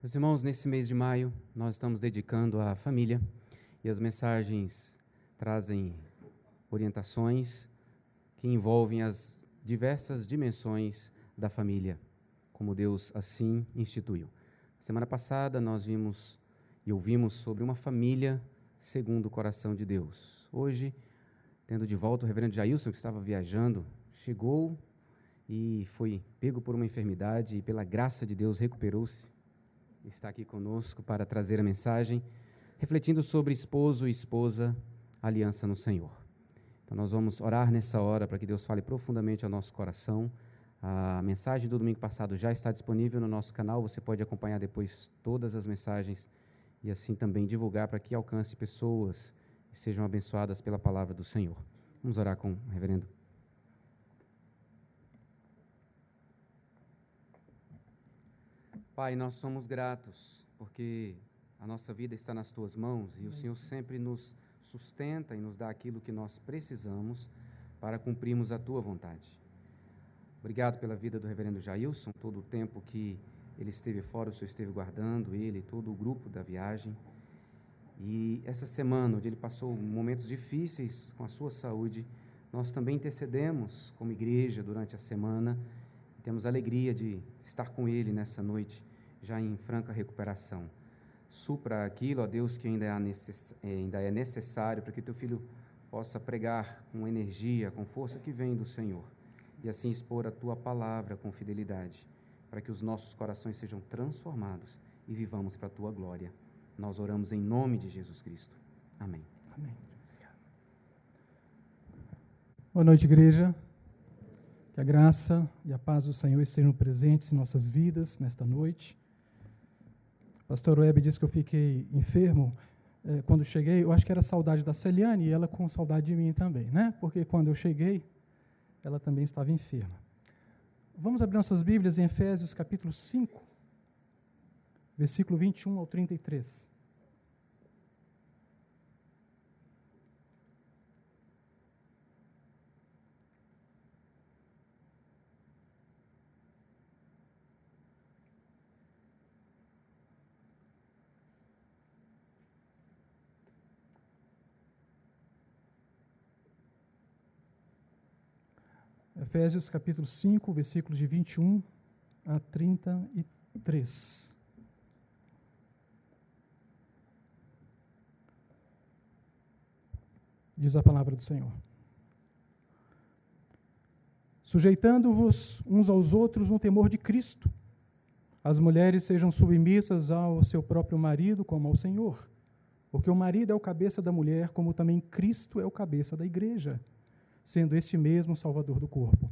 Meus irmãos, nesse mês de maio, nós estamos dedicando à família e as mensagens trazem orientações que envolvem as diversas dimensões da família, como Deus assim instituiu. Semana passada nós vimos e ouvimos sobre uma família segundo o coração de Deus. Hoje, tendo de volta o reverendo Jailson, que estava viajando, chegou e foi pego por uma enfermidade e pela graça de Deus recuperou-se. Está aqui conosco para trazer a mensagem, refletindo sobre esposo e esposa, aliança no Senhor. Então nós vamos orar nessa hora para que Deus fale profundamente ao nosso coração. A mensagem do domingo passado já está disponível no nosso canal, você pode acompanhar depois todas as mensagens e assim também divulgar para que alcance pessoas e sejam abençoadas pela palavra do Senhor. Vamos orar com o reverendo. Pai, nós somos gratos, porque a nossa vida está nas Tuas mãos e o Senhor sempre nos sustenta e nos dá aquilo que nós precisamos para cumprirmos a Tua vontade. Obrigado pela vida do reverendo Jailson, todo o tempo que ele esteve fora, o Senhor esteve guardando ele, todo o grupo da viagem. E essa semana, onde ele passou momentos difíceis com a sua saúde, nós também intercedemos como igreja durante a semana. Temos a alegria de estar com ele nessa noite, já em franca recuperação. Supra aquilo, ó Deus, que ainda é necessário para que teu filho possa pregar com energia, com força que vem do Senhor, e assim expor a tua palavra com fidelidade, para que os nossos corações sejam transformados e vivamos para a tua glória. Nós oramos em nome de Jesus Cristo. Amém. Amém. Boa noite, igreja. Que a graça e a paz do Senhor estejam presentes em nossas vidas nesta noite. O pastor Web disse que eu fiquei enfermo. Quando cheguei, eu acho que era saudade da Celiane e ela com saudade de mim também, né? Porque quando eu cheguei, ela também estava enferma. Vamos abrir nossas Bíblias em Efésios capítulo 5, versículo 21 ao 33. Efésios capítulo 5, versículos de 21 a 33. Diz a palavra do Senhor. Sujeitando-vos uns aos outros no temor de Cristo, as mulheres sejam submissas ao seu próprio marido como ao Senhor, porque o marido é o cabeça da mulher, como também Cristo é o cabeça da igreja, sendo este mesmo o Salvador do corpo.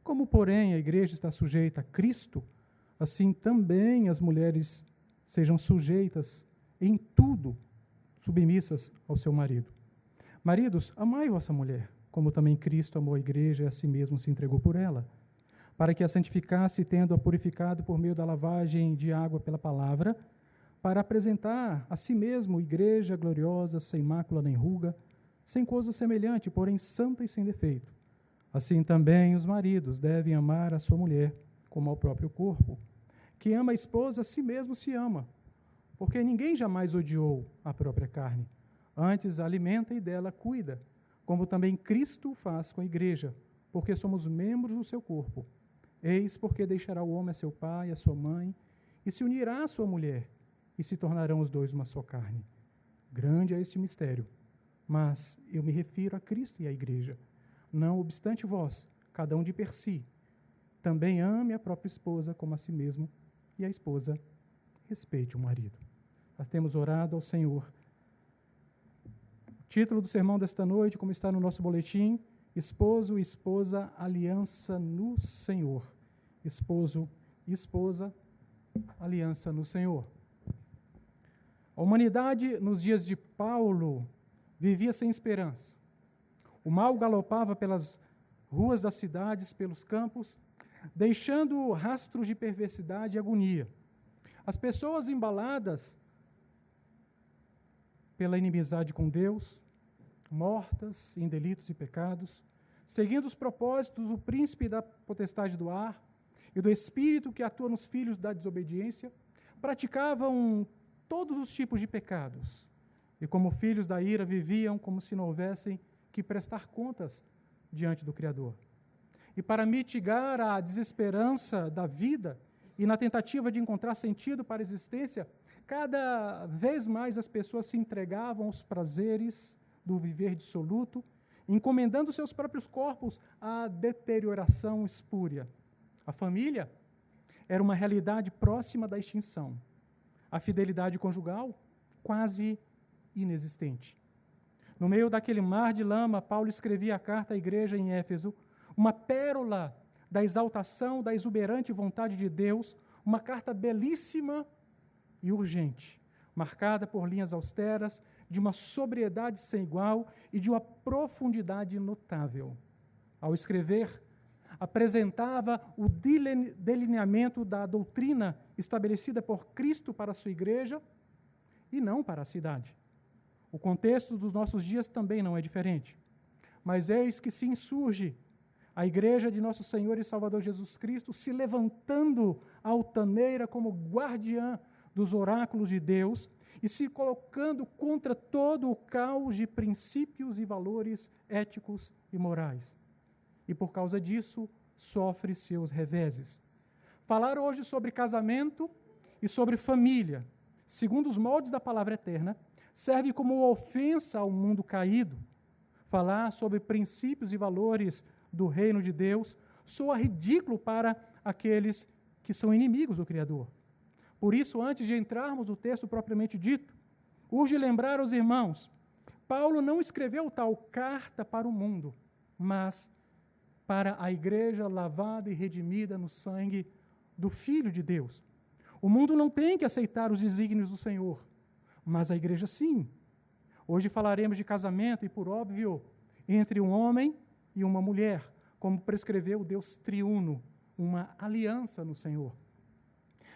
Como, porém, a igreja está sujeita a Cristo, assim também as mulheres sejam sujeitas em tudo, submissas ao seu marido. Maridos, amai vossa mulher, como também Cristo amou a igreja e a si mesmo se entregou por ela, para que a santificasse, tendo-a purificado por meio da lavagem de água pela palavra, para apresentar a si mesmo igreja gloriosa, sem mácula nem ruga, sem coisa semelhante, porém santa e sem defeito. Assim também os maridos devem amar a sua mulher como ao próprio corpo. Quem ama a esposa, a si mesmo se ama, porque ninguém jamais odiou a própria carne. Antes a alimenta e dela cuida, como também Cristo faz com a igreja, porque somos membros do seu corpo. Eis porque deixará o homem a seu pai e a sua mãe, e se unirá à sua mulher, e se tornarão os dois uma só carne. Grande é este mistério. Mas eu me refiro a Cristo e à igreja. Não obstante vós, cada um de per si, também ame a própria esposa como a si mesmo, e a esposa respeite o marido. Nós temos orado ao Senhor. O título do sermão desta noite, como está no nosso boletim, Esposo e Esposa, Aliança no Senhor. Esposo e Esposa, Aliança no Senhor. A humanidade, nos dias de Paulo, vivia sem esperança. O mal galopava pelas ruas das cidades, pelos campos, deixando rastros de perversidade e agonia. As pessoas embaladas pela inimizade com Deus, mortas em delitos e pecados, seguindo os propósitos do príncipe da potestade do ar e do espírito que atua nos filhos da desobediência, praticavam todos os tipos de pecados e, como filhos da ira, viviam como se não houvessem que prestar contas diante do Criador. E para mitigar a desesperança da vida e na tentativa de encontrar sentido para a existência, cada vez mais as pessoas se entregavam aos prazeres do viver dissoluto, encomendando seus próprios corpos à deterioração espúria. A família era uma realidade próxima da extinção. A fidelidade conjugal, quase inexistente. No meio daquele mar de lama, Paulo escrevia a carta à igreja em Éfeso, uma pérola da exaltação, da exuberante vontade de Deus, uma carta belíssima e urgente, marcada por linhas austeras, de uma sobriedade sem igual e de uma profundidade notável. Ao escrever, apresentava o delineamento da doutrina estabelecida por Cristo para a sua igreja e não para a cidade. O contexto dos nossos dias também não é diferente. Mas eis que se insurge a igreja de nosso Senhor e Salvador Jesus Cristo, se levantando altaneira como guardiã dos oráculos de Deus e se colocando contra todo o caos de princípios e valores éticos e morais. E por causa disso, sofre seus reveses. Falar hoje sobre casamento e sobre família, segundo os moldes da palavra eterna, serve como ofensa ao mundo caído. Falar sobre princípios e valores do reino de Deus soa ridículo para aqueles que são inimigos do Criador. Por isso, antes de entrarmos no texto propriamente dito, urge lembrar aos irmãos, Paulo não escreveu tal carta para o mundo, mas para a igreja lavada e redimida no sangue do Filho de Deus. O mundo não tem que aceitar os desígnios do Senhor, mas a igreja sim. Hoje falaremos de casamento e, por óbvio, entre um homem e uma mulher, como prescreveu o Deus triuno, uma aliança no Senhor.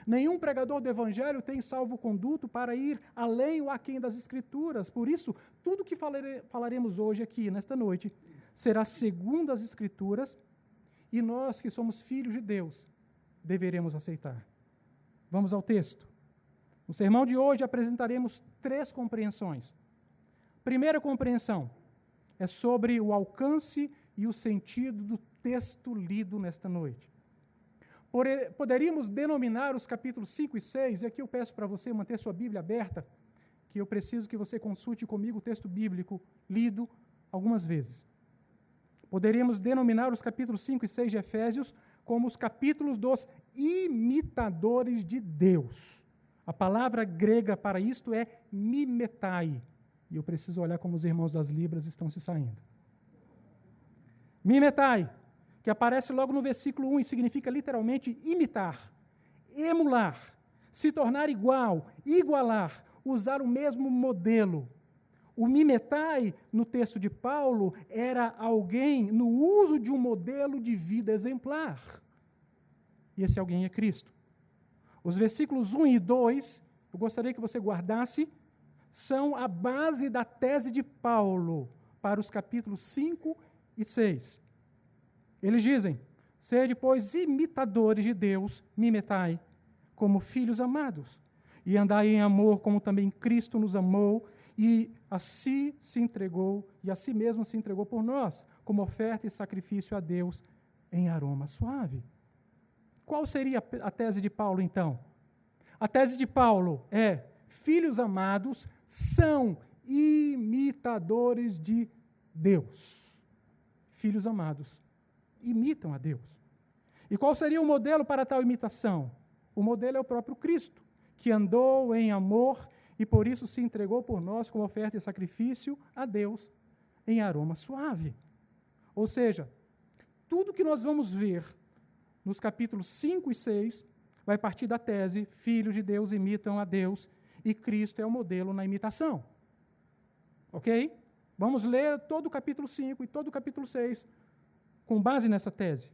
Nenhum pregador do Evangelho tem salvo-conduto para ir além ou aquém das Escrituras. Por isso, tudo que falaremos hoje aqui, nesta noite, será segundo as Escrituras, e nós que somos filhos de Deus, deveremos aceitar. Vamos ao texto. No sermão de hoje apresentaremos 3 compreensões. Primeira compreensão é sobre o alcance e o sentido do texto lido nesta noite. Poderíamos denominar os capítulos 5 e 6, e aqui eu peço para você manter sua Bíblia aberta, que eu preciso que você consulte comigo o texto bíblico lido algumas vezes. Poderíamos denominar os capítulos 5 e 6 de Efésios como os capítulos dos imitadores de Deus. A palavra grega para isto é mimetai, e eu preciso olhar como os irmãos das Libras estão se saindo. Mimetai, que aparece logo no versículo 1 e significa literalmente imitar, emular, se tornar igual, igualar, usar o mesmo modelo. O mimetai, no texto de Paulo, era alguém no uso de um modelo de vida exemplar. E esse alguém é Cristo. Os versículos 1 e 2, eu gostaria que você guardasse, são a base da tese de Paulo para os capítulos 5 e 6. Eles dizem, sede, pois, imitadores de Deus, mimetai, como filhos amados, e andai em amor, como também Cristo nos amou, e a si mesmo se entregou por nós, como oferta e sacrifício a Deus em aroma suave. Qual seria a tese de Paulo, então? A tese de Paulo é, filhos amados são imitadores de Deus. Filhos amados imitam a Deus. E qual seria o modelo para tal imitação? O modelo é o próprio Cristo, que andou em amor e por isso se entregou por nós como oferta e sacrifício a Deus em aroma suave. Ou seja, tudo que nós vamos ver nos capítulos 5 e 6 vai partir da tese, filhos de Deus imitam a Deus e Cristo é o modelo na imitação. Ok? Vamos ler todo o capítulo 5 e todo o capítulo 6 com base nessa tese.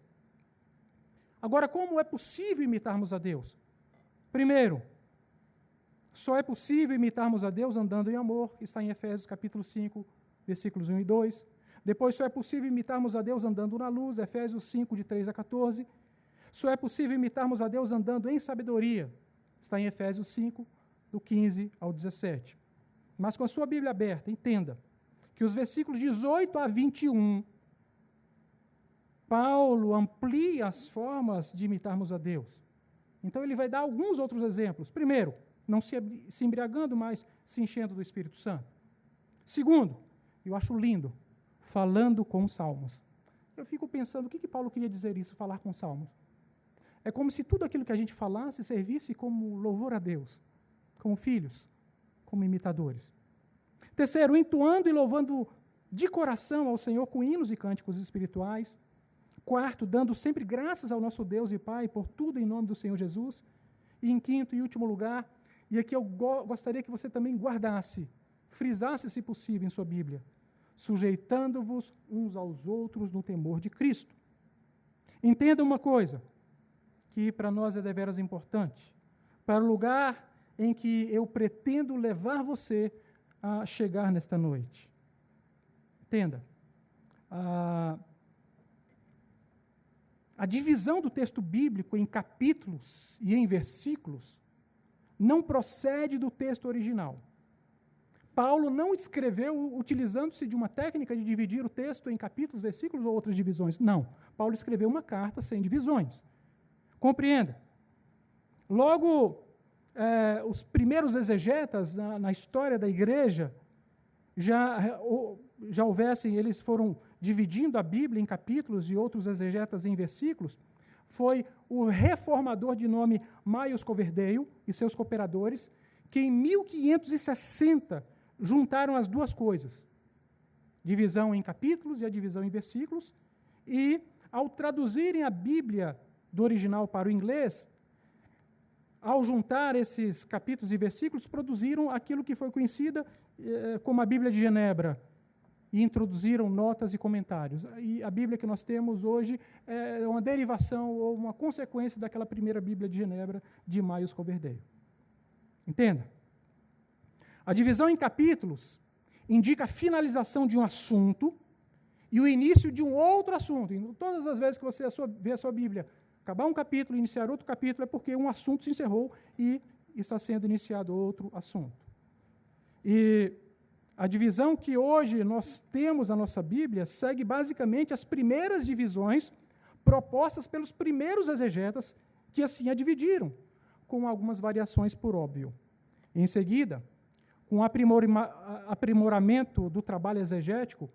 Agora, como é possível imitarmos a Deus? Primeiro, só é possível imitarmos a Deus andando em amor, está em Efésios capítulo 5, versículos 1 e 2. Depois, só é possível imitarmos a Deus andando na luz, Efésios 5, de 3 a 14. Só é possível imitarmos a Deus andando em sabedoria, Está em Efésios 5, do 15 ao 17. Mas com a sua Bíblia aberta, entenda que os versículos 18 a 21, Paulo amplia as formas de imitarmos a Deus. Então ele vai dar alguns outros exemplos. Primeiro, não se embriagando, mas se enchendo do Espírito Santo. Segundo, eu acho lindo, falando com salmos. Eu fico pensando, o que Paulo queria dizer isso, falar com salmos? É como se tudo aquilo que a gente falasse servisse como louvor a Deus, como filhos, como imitadores. Terceiro, entoando e louvando de coração ao Senhor com hinos e cânticos espirituais. Quarto, dando sempre graças ao nosso Deus e Pai por tudo em nome do Senhor Jesus. E em quinto e último lugar, e aqui eu gostaria que você também guardasse, frisasse, se possível, em sua Bíblia, sujeitando-vos uns aos outros no temor de Cristo. Entenda uma coisa, que para nós é deveras importante, para o lugar em que eu pretendo levar você a chegar nesta noite. Entenda, a divisão do texto bíblico em capítulos e em versículos não procede do texto original. Paulo não escreveu utilizando-se de uma técnica de dividir o texto em capítulos, versículos ou outras divisões. Não. Paulo escreveu uma carta sem divisões. Compreenda. Logo, os primeiros exegetas na história da igreja já houvessem, eles foram dividindo a Bíblia em capítulos e outros exegetas em versículos. Foi o reformador de nome Miles Coverdale e seus cooperadores que em 1560 juntaram as duas coisas, divisão em capítulos e a divisão em versículos, e ao traduzirem a Bíblia do original para o inglês, ao juntar esses capítulos e versículos, produziram aquilo que foi conhecida como a Bíblia de Genebra, e introduziram notas e comentários. E a Bíblia que nós temos hoje é uma derivação ou uma consequência daquela primeira Bíblia de Genebra de Miles Coverdale. Entenda? A divisão em capítulos indica a finalização de um assunto e o início de um outro assunto. E todas as vezes que você vê a sua Bíblia acabar um capítulo e iniciar outro capítulo, é porque um assunto se encerrou e está sendo iniciado outro assunto. E a divisão que hoje nós temos na nossa Bíblia segue basicamente as primeiras divisões propostas pelos primeiros exegetas que assim a dividiram, com algumas variações por óbvio. Em seguida, com o aprimoramento do trabalho exegético,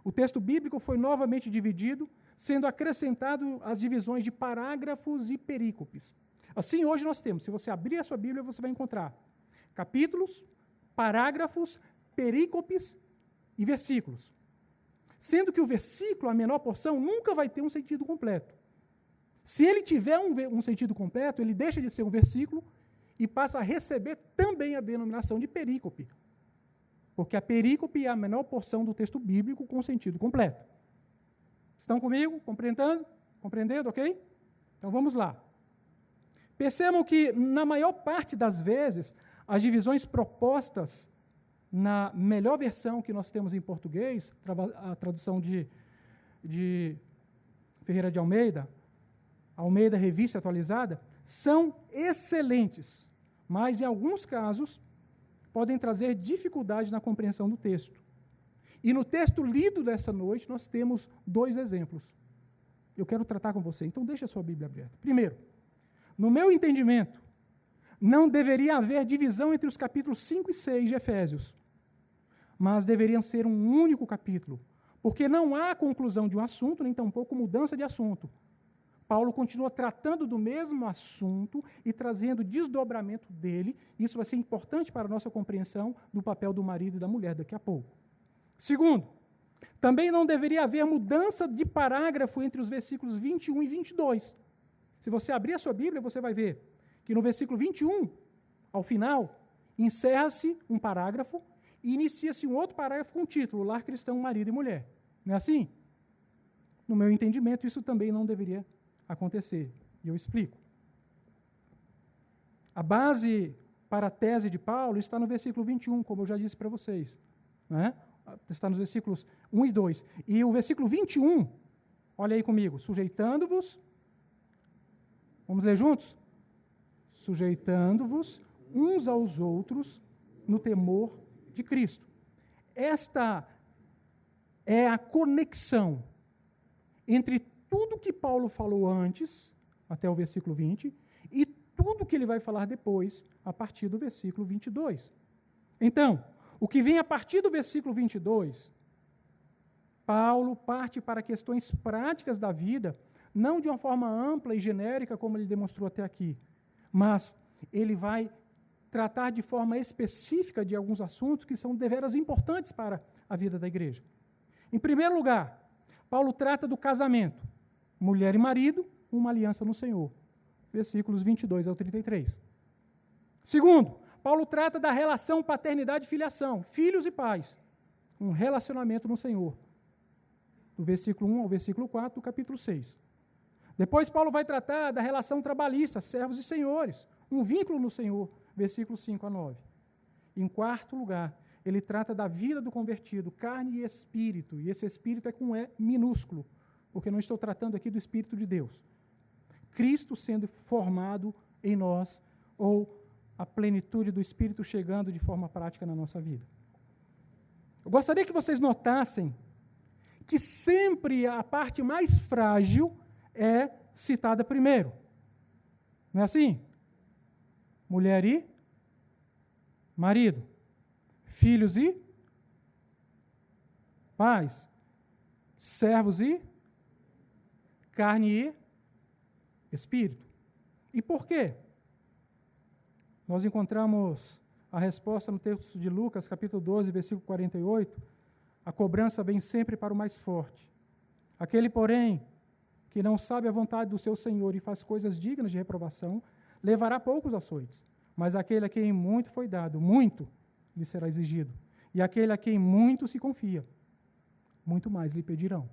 o texto bíblico foi novamente dividido, sendo acrescentado as divisões de parágrafos e perícopes. Assim, hoje nós temos, se você abrir a sua Bíblia, você vai encontrar capítulos, parágrafos, perícopes e versículos. Sendo que o versículo, a menor porção, nunca vai ter um sentido completo. Se ele tiver um sentido completo, ele deixa de ser um versículo e passa a receber também a denominação de perícope. Porque a perícope é a menor porção do texto bíblico com sentido completo. Estão comigo? Compreendendo, ok? Então vamos lá. Percebam que, na maior parte das vezes, as divisões propostas na melhor versão que nós temos em português, a tradução de Ferreira de Almeida, Almeida Revista Atualizada, são excelentes, mas, em alguns casos, podem trazer dificuldade na compreensão do texto. E no texto lido dessa noite, nós temos dois exemplos. Eu quero tratar com você, então deixa a sua Bíblia aberta. Primeiro, no meu entendimento, não deveria haver divisão entre os capítulos 5 e 6 de Efésios, mas deveriam ser um único capítulo, porque não há conclusão de um assunto, nem tampouco mudança de assunto. Paulo continua tratando do mesmo assunto e trazendo desdobramento dele. Isso vai ser importante para a nossa compreensão do papel do marido e da mulher daqui a pouco. Segundo, também não deveria haver mudança de parágrafo entre os versículos 21 e 22. Se você abrir a sua Bíblia, você vai ver que no versículo 21, ao final, encerra-se um parágrafo e inicia-se um outro parágrafo com o título, Lar Cristão, Marido e Mulher. Não é assim? No meu entendimento, isso também não deveria acontecer. E eu explico. A base para a tese de Paulo está no versículo 21, como eu já disse para vocês. Né? Está nos versículos 1 e 2. E o versículo 21, olha aí comigo, sujeitando-vos, vamos ler juntos? sujeitando-vos uns aos outros no temor de Cristo. Esta é a conexão entre tudo que Paulo falou antes, até o versículo 20, e tudo que ele vai falar depois, a partir do versículo 22. Então, o que vem a partir do versículo 22, Paulo parte para questões práticas da vida, não de uma forma ampla e genérica, como ele demonstrou até aqui, mas ele vai tratar de forma específica de alguns assuntos que são deveras importantes para a vida da igreja. Em primeiro lugar, Paulo trata do casamento, mulher e marido, uma aliança no Senhor, versículos 22 ao 33. Segundo, Paulo trata da relação paternidade e filiação, filhos e pais, um relacionamento no Senhor, do versículo 1 ao versículo 4 do capítulo 6. Depois Paulo vai tratar da relação trabalhista, servos e senhores, um vínculo no Senhor, versículos 5 a 9. Em quarto lugar, ele trata da vida do convertido, carne e espírito, e esse espírito é com E minúsculo, porque não estou tratando aqui do Espírito de Deus. Cristo sendo formado em nós, ou a plenitude do Espírito chegando de forma prática na nossa vida. Eu gostaria que vocês notassem que sempre a parte mais frágil é citada primeiro. Não é assim? Mulher e marido. Filhos e pais. Servos e carne e espírito. E por quê? Nós encontramos a resposta no texto de Lucas, capítulo 12, versículo 48. A cobrança vem sempre para o mais forte. Aquele, porém, que não sabe a vontade do seu Senhor e faz coisas dignas de reprovação, levará poucos açoites. Mas aquele a quem muito foi dado, muito lhe será exigido. E aquele a quem muito se confia, muito mais lhe pedirão.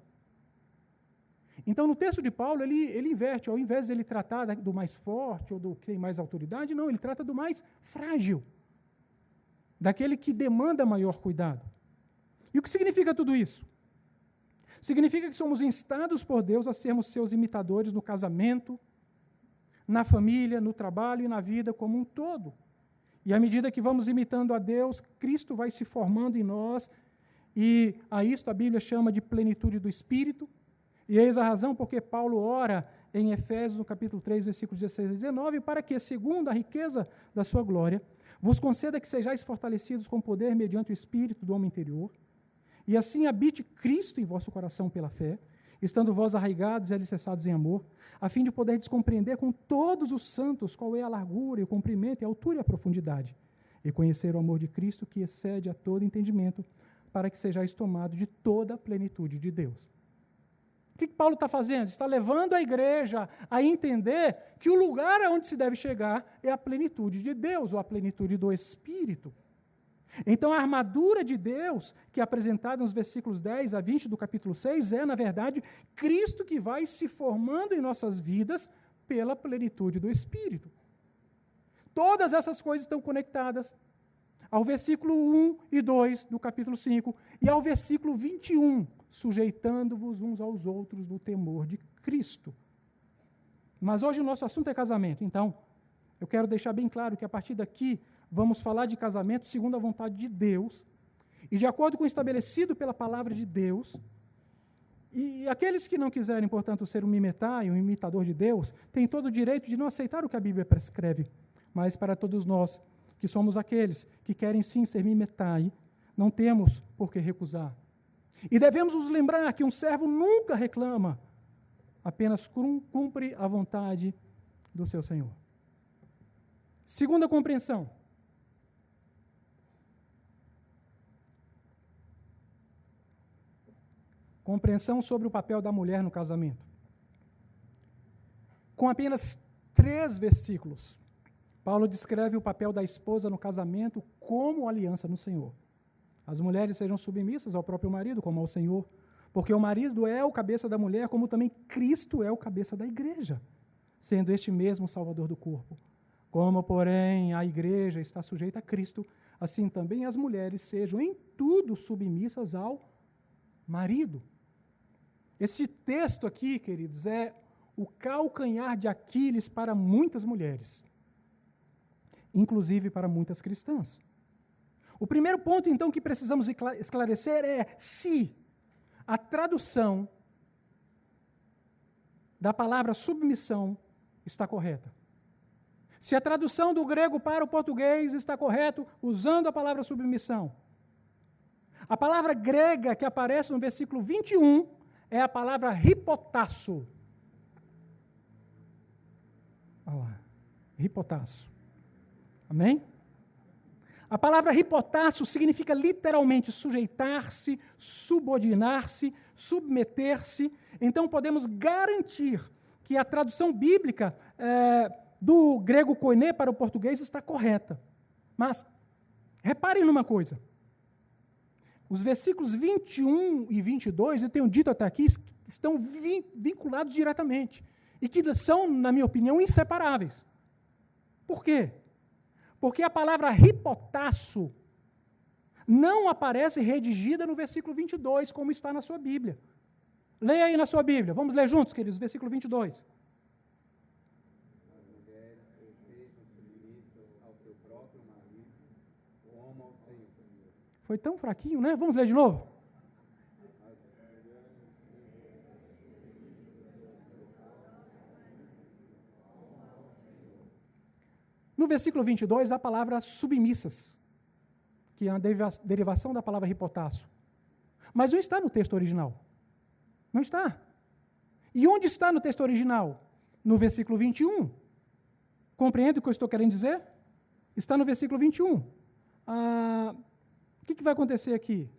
Então, no texto de Paulo, ele inverte. Ao invés de ele tratar do mais forte ou do que tem mais autoridade, não, ele trata do mais frágil, daquele que demanda maior cuidado. E o que significa tudo isso? Significa que somos instados por Deus a sermos seus imitadores no casamento, na família, no trabalho e na vida como um todo. E à medida que vamos imitando a Deus, Cristo vai se formando em nós, e a isto a Bíblia chama de plenitude do Espírito. E eis a razão porque Paulo ora em Efésios, no capítulo 3, versículos 16 a 19, para que, segundo a riqueza da sua glória, vos conceda que sejais fortalecidos com poder mediante o Espírito do homem interior, e assim habite Cristo em vosso coração pela fé, estando vós arraigados e alicerçados em amor, a fim de poder descompreender com todos os santos qual é a largura e o comprimento e a altura e a profundidade, e conhecer o amor de Cristo que excede a todo entendimento, para que sejais tomados de toda a plenitude de Deus. O que Paulo está fazendo? Está levando a igreja a entender que o lugar aonde se deve chegar é a plenitude de Deus, ou a plenitude do Espírito. Então, a armadura de Deus, que é apresentada nos versículos 10 a 20 do capítulo 6, é, na verdade, Cristo que vai se formando em nossas vidas pela plenitude do Espírito. Todas essas coisas estão conectadas ao versículo 1 e 2 do capítulo 5 e ao versículo 21, sujeitando-vos uns aos outros no temor de Cristo. Mas hoje o nosso assunto é casamento, então eu quero deixar bem claro que a partir daqui vamos falar de casamento segundo a vontade de Deus e de acordo com o estabelecido pela palavra de Deus. E aqueles que não quiserem, portanto, ser um mimetai, um imitador de Deus, têm todo o direito de não aceitar o que a Bíblia prescreve. Mas para todos nós, que somos aqueles que querem sim ser mimetai, não temos por que recusar. E devemos nos lembrar que um servo nunca reclama, apenas cumpre a vontade do seu Senhor. Segunda compreensão. Compreensão sobre o papel da mulher no casamento. Com apenas 3 versículos, Paulo descreve o papel da esposa no casamento como aliança no Senhor. As mulheres sejam submissas ao próprio marido como ao Senhor, porque o marido é o cabeça da mulher, como também Cristo é o cabeça da igreja, sendo este mesmo o Salvador do corpo. Como, porém, a igreja está sujeita a Cristo, assim também as mulheres sejam em tudo submissas ao marido. Esse texto aqui, queridos, é o calcanhar de Aquiles para muitas mulheres. inclusive para muitas cristãs. O primeiro ponto, então, que precisamos esclarecer é se a tradução da palavra submissão está correta. Se a tradução do grego para o português está correta, usando a palavra submissão. A palavra grega que aparece no versículo 21 é a palavra hipotasso. Olha lá, hipotasso. Amém? A palavra hipotasso significa literalmente sujeitar-se, subordinar-se, submeter-se. Então, podemos garantir que a tradução bíblica do grego koiné para o português está correta. Mas, reparem numa coisa. Os versículos 21 e 22, eu tenho dito até aqui, estão vinculados diretamente. E que são, na minha opinião, inseparáveis. Por quê? Porque a palavra hipotasso não aparece redigida no versículo 22, como está na sua Bíblia. Leia aí na sua Bíblia. Vamos ler juntos, queridos, versículo 22. As mulheres sejam submissas ao seu próprio marido, como ao Senhor. Foi tão fraquinho, né? Vamos ler de novo? No versículo 22, a palavra submissas, que é a derivação da palavra hipotasso. Mas não está no texto original. Não está. E onde está no texto original? No versículo 21. Compreende o que eu estou querendo dizer? Está no versículo 21. O que vai acontecer aqui?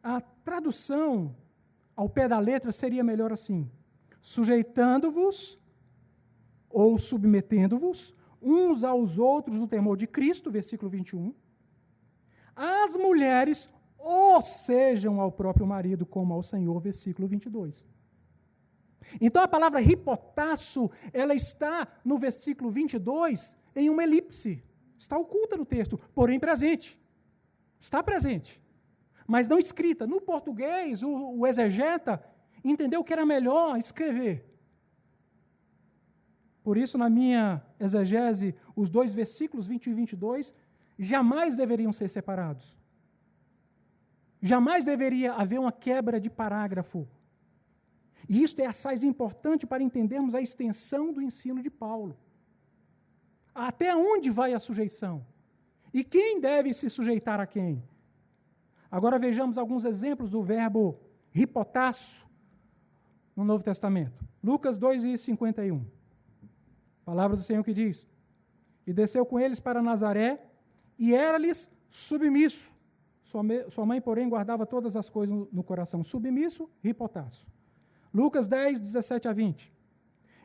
A tradução ao pé da letra seria melhor assim: sujeitando-vos ou submetendo-vos uns aos outros no temor de Cristo, versículo 21. As mulheres ou sejam ao próprio marido como ao Senhor, versículo 22. Então a palavra hipotasso, ela está no versículo 22 em uma elipse. Está oculta no texto, porém presente. Está presente, mas não escrita. No português, o exegeta entendeu que era melhor escrever. Por isso, na minha exegese, os dois versículos 21 e 22 jamais deveriam ser separados. Jamais deveria haver uma quebra de parágrafo. E isto é assaz importante para entendermos a extensão do ensino de Paulo. Até onde vai a sujeição? E quem deve se sujeitar a quem? Agora vejamos alguns exemplos do verbo hipotasso no Novo Testamento. Lucas 2:51. Palavra do Senhor que diz: e desceu com eles para Nazaré, e era-lhes submisso. Sua mãe, porém, guardava todas as coisas no coração. Submisso, hipotasso. Lucas 10:17-20.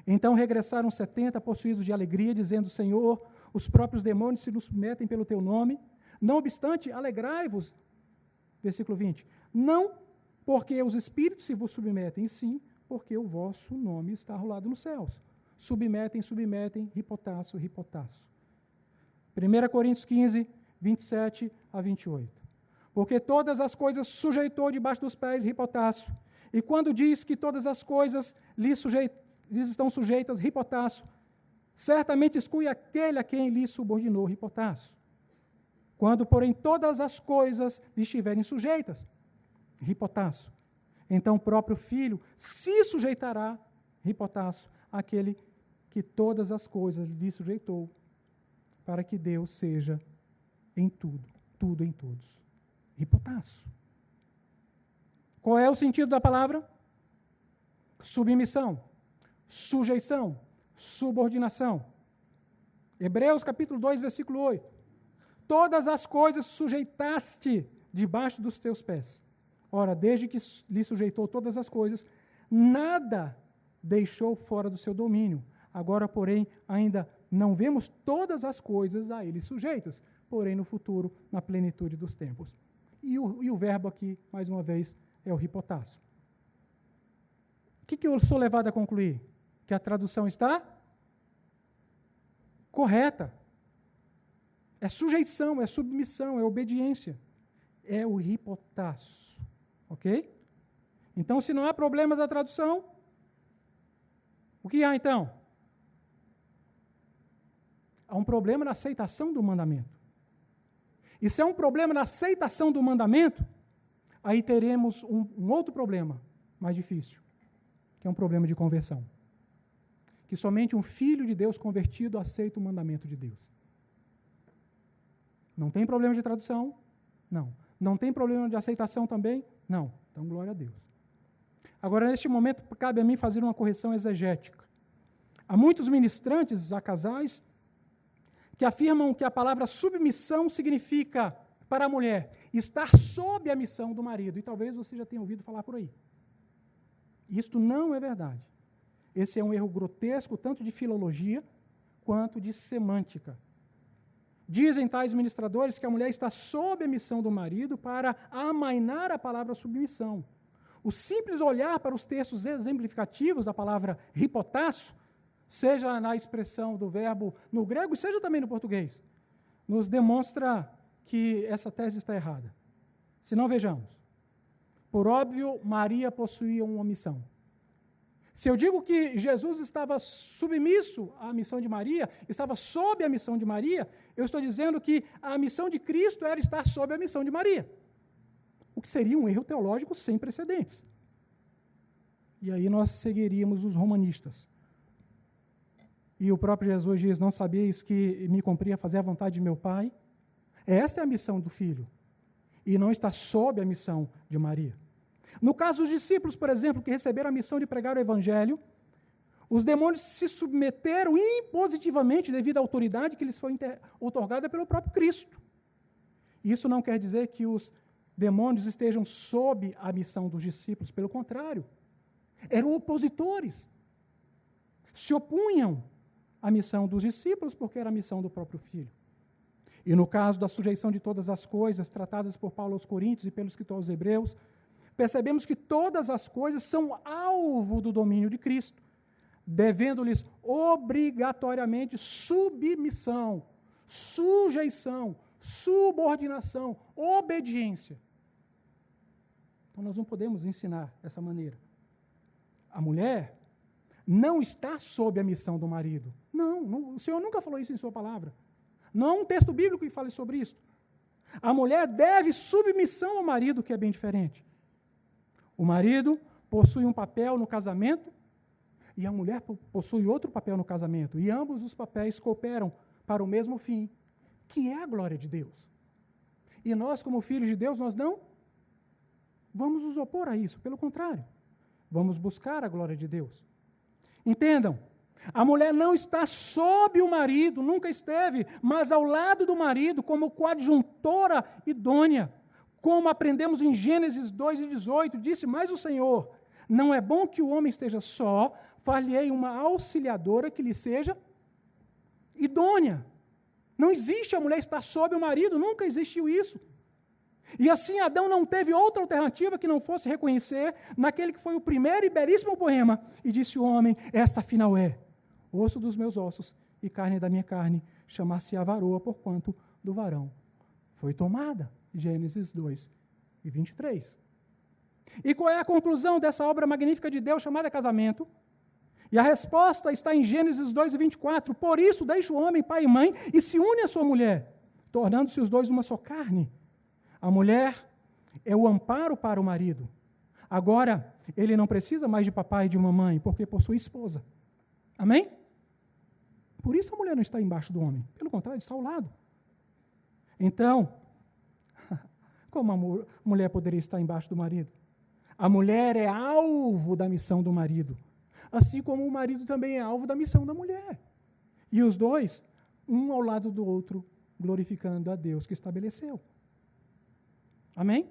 Então regressaram 70 possuídos de alegria, dizendo: Senhor, os próprios demônios se nos submetem pelo teu nome. Não obstante, alegrai-vos. Versículo 20. Não porque os espíritos se vos submetem, e sim porque o vosso nome está arrolado nos céus. Submetem, hipotasso, hipotasso. 1 Coríntios 15:27-28. Porque todas as coisas sujeitou debaixo dos pés, hipotasso. E quando diz que todas as coisas lhes estão sujeitas, hipotasso, certamente exclui aquele a quem lhe subordinou, hipotasso. Quando, porém, todas as coisas lhe estiverem sujeitas, hipotasso, então o próprio Filho se sujeitará, hipotasso, àquele que todas as coisas lhe sujeitou, para que Deus seja em tudo, tudo em todos. Hipotasso. Qual é o sentido da palavra? Submissão, sujeição, subordinação. Hebreus capítulo 2, versículo 8. Todas as coisas sujeitaste debaixo dos teus pés. Ora, desde que lhe sujeitou todas as coisas, nada deixou fora do seu domínio. Agora, porém, ainda não vemos todas as coisas a ele sujeitas, porém, no futuro, na plenitude dos tempos. E o verbo aqui, mais uma vez, é o hipotasso. O que eu sou levado a concluir? Que a tradução está correta. É sujeição, é submissão, é obediência. É o hipotasso. Ok? Então, se não há problemas na tradução, o que há então? há um problema na aceitação do mandamento. E se há um problema na aceitação do mandamento, aí teremos um outro problema mais difícil, que é um problema de conversão. Que somente um filho de Deus convertido aceita o mandamento de Deus. Não tem problema de tradução? Não. Não tem problema de aceitação também? Não. Então, glória a Deus. Agora, neste momento, cabe a mim fazer uma correção exegética. Há muitos ministrantes a casais que afirmam que a palavra submissão significa, para a mulher, estar sob a missão do marido. E talvez você já tenha ouvido falar por aí. Isto não é verdade. Esse é um erro grotesco, tanto de filologia quanto de semântica. Dizem tais ministradores que a mulher está sob a missão do marido para amainar a palavra submissão. O simples olhar para os textos exemplificativos da palavra hipotasso, seja na expressão do verbo no grego, seja também no português, nos demonstra que essa tese está errada. Se não, vejamos. Por óbvio, Maria possuía uma missão. Se eu digo que Jesus estava submisso à missão de Maria, estava sob a missão de Maria, eu estou dizendo que a missão de Cristo era estar sob a missão de Maria. O que seria um erro teológico sem precedentes. E aí nós seguiríamos os romanistas. E o próprio Jesus diz, não sabeis que me cumpria fazer a vontade de meu Pai? Esta é a missão do Filho. E não está sob a missão de Maria. No caso dos discípulos, por exemplo, que receberam a missão de pregar o Evangelho, os demônios se submeteram impositivamente devido à autoridade que lhes foi outorgada pelo próprio Cristo. Isso não quer dizer que os demônios estejam sob a missão dos discípulos, pelo contrário. Eram opositores. Se opunham à missão dos discípulos porque era a missão do próprio Filho. E no caso da sujeição de todas as coisas tratadas por Paulo aos Coríntios e pelo escritor aos Hebreus, percebemos que todas as coisas são alvo do domínio de Cristo, devendo-lhes obrigatoriamente submissão, sujeição, subordinação, obediência. Então nós não podemos ensinar dessa maneira. A mulher não está sob a missão do marido. Não, o Senhor nunca falou isso em sua palavra. Não há um texto bíblico que fale sobre isso. A mulher deve submissão ao marido, que é bem diferente. O marido possui um papel no casamento e a mulher possui outro papel no casamento. E ambos os papéis cooperam para o mesmo fim, que é a glória de Deus. E nós, como filhos de Deus, nós não vamos nos opor a isso. Pelo contrário, vamos buscar a glória de Deus. Entendam, a mulher não está sob o marido, nunca esteve, mas ao lado do marido como coadjuntora idônea. Como aprendemos em Gênesis 2:18, disse mais o Senhor, não é bom que o homem esteja só, far-lhe-ei uma auxiliadora que lhe seja idônea. Não existe a mulher estar sob o marido, nunca existiu isso. E assim Adão não teve outra alternativa que não fosse reconhecer naquele que foi o primeiro e belíssimo poema, e disse o homem, esta afinal é osso dos meus ossos e carne da minha carne, chamar-se a varoa, porquanto do varão foi tomada. Gênesis 2:23. E qual é a conclusão dessa obra magnífica de Deus chamada casamento? E a resposta está em Gênesis 2:24. Por isso, deixa o homem, pai e mãe, e se une à sua mulher, tornando-se os dois uma só carne. A mulher é o amparo para o marido. Agora, ele não precisa mais de papai e de mamãe, porque possui esposa. Amém? Por isso a mulher não está embaixo do homem. Pelo contrário, está ao lado. Então, como a mulher poderia estar embaixo do marido? A mulher é alvo da missão do marido, assim como o marido também é alvo da missão da mulher. E os dois, um ao lado do outro, glorificando a Deus que estabeleceu. Amém?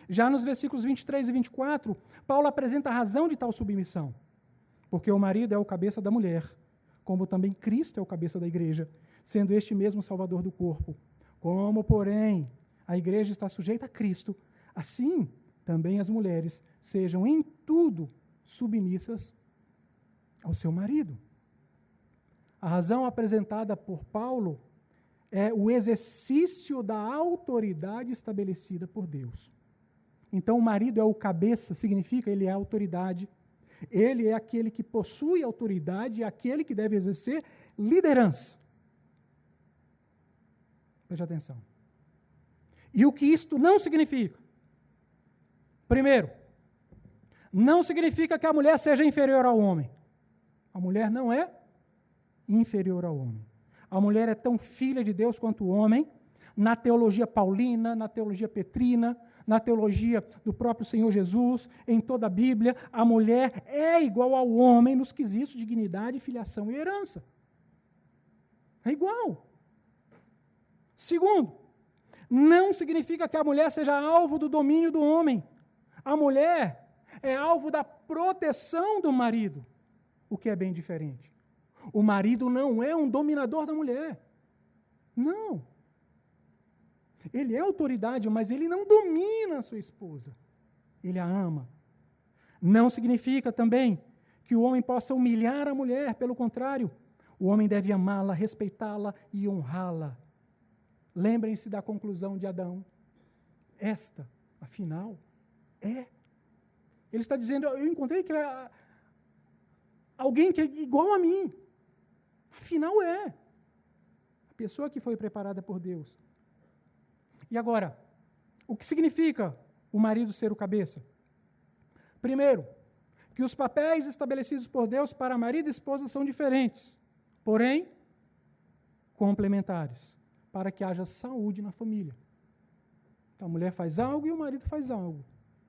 Já nos versículos 23 e 24, Paulo apresenta a razão de tal submissão. Porque o marido é o cabeça da mulher, como também Cristo é o cabeça da igreja, sendo este mesmo Salvador do corpo. Como, porém, a igreja está sujeita a Cristo, assim também as mulheres sejam em tudo submissas ao seu marido. A razão apresentada por Paulo é o exercício da autoridade estabelecida por Deus. Então, o marido é o cabeça, significa ele é a autoridade, ele é aquele que possui autoridade e aquele que deve exercer liderança. Preste atenção. E o que isto não significa? Primeiro, não significa que a mulher seja inferior ao homem. A mulher não é inferior ao homem. A mulher é tão filha de Deus quanto o homem. Na teologia paulina, na teologia petrina, na teologia do próprio Senhor Jesus, em toda a Bíblia, a mulher é igual ao homem nos quesitos de dignidade, filiação e herança. É igual. Segundo, não significa que a mulher seja alvo do domínio do homem. A mulher é alvo da proteção do marido, o que é bem diferente. O marido não é um dominador da mulher. Não. Ele é autoridade, mas ele não domina a sua esposa. Ele a ama. Não significa também que o homem possa humilhar a mulher, pelo contrário, o homem deve amá-la, respeitá-la e honrá-la. Lembrem-se da conclusão de Adão. Esta, afinal, é. Ele está dizendo, eu encontrei que alguém que é igual a mim. Afinal, é. A pessoa que foi preparada por Deus. E agora, o que significa o marido ser o cabeça? Primeiro, que os papéis estabelecidos por Deus para marido e esposa são diferentes, porém, complementares, para que haja saúde na família. Então, a mulher faz algo e o marido faz algo.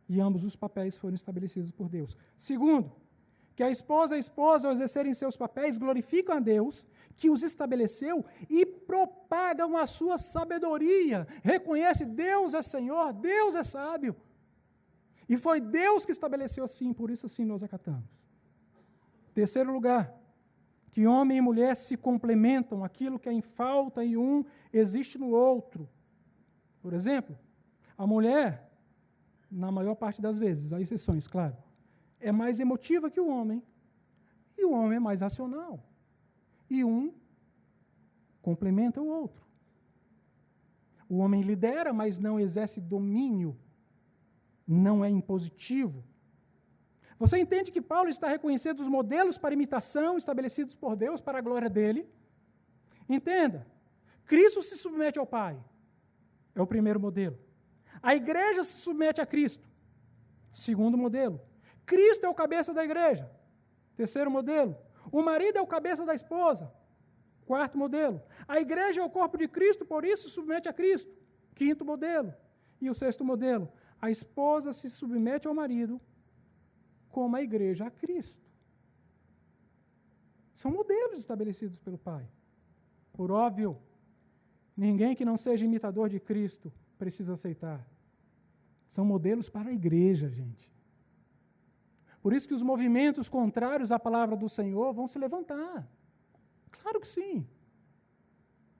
E ambos os papéis foram estabelecidos por Deus. Segundo, que a esposa, ao exercerem seus papéis, glorificam a Deus, que os estabeleceu e propagam a sua sabedoria. Reconhece, Deus é Senhor, Deus é sábio. E foi Deus que estabeleceu assim, por isso assim nós acatamos. Terceiro lugar, que homem e mulher se complementam, aquilo que é em falta em um existe no outro. Por exemplo, a mulher, na maior parte das vezes, há exceções, claro, é mais emotiva que o homem, e o homem é mais racional. E um complementa o outro. O homem lidera, mas não exerce domínio, não é impositivo. Você entende que Paulo está reconhecendo os modelos para imitação estabelecidos por Deus para a glória dele? Entenda, Cristo se submete ao Pai, é o primeiro modelo. A igreja se submete a Cristo, segundo modelo. Cristo é o cabeça da igreja, terceiro modelo. O marido é o cabeça da esposa, quarto modelo. A igreja é o corpo de Cristo, por isso se submete a Cristo, quinto modelo. E o sexto modelo, a esposa se submete ao marido, como a igreja a Cristo. São modelos estabelecidos pelo Pai. Por óbvio, ninguém que não seja imitador de Cristo precisa aceitar. São modelos para a igreja, gente. Por isso que os movimentos contrários à palavra do Senhor vão se levantar. Claro que sim.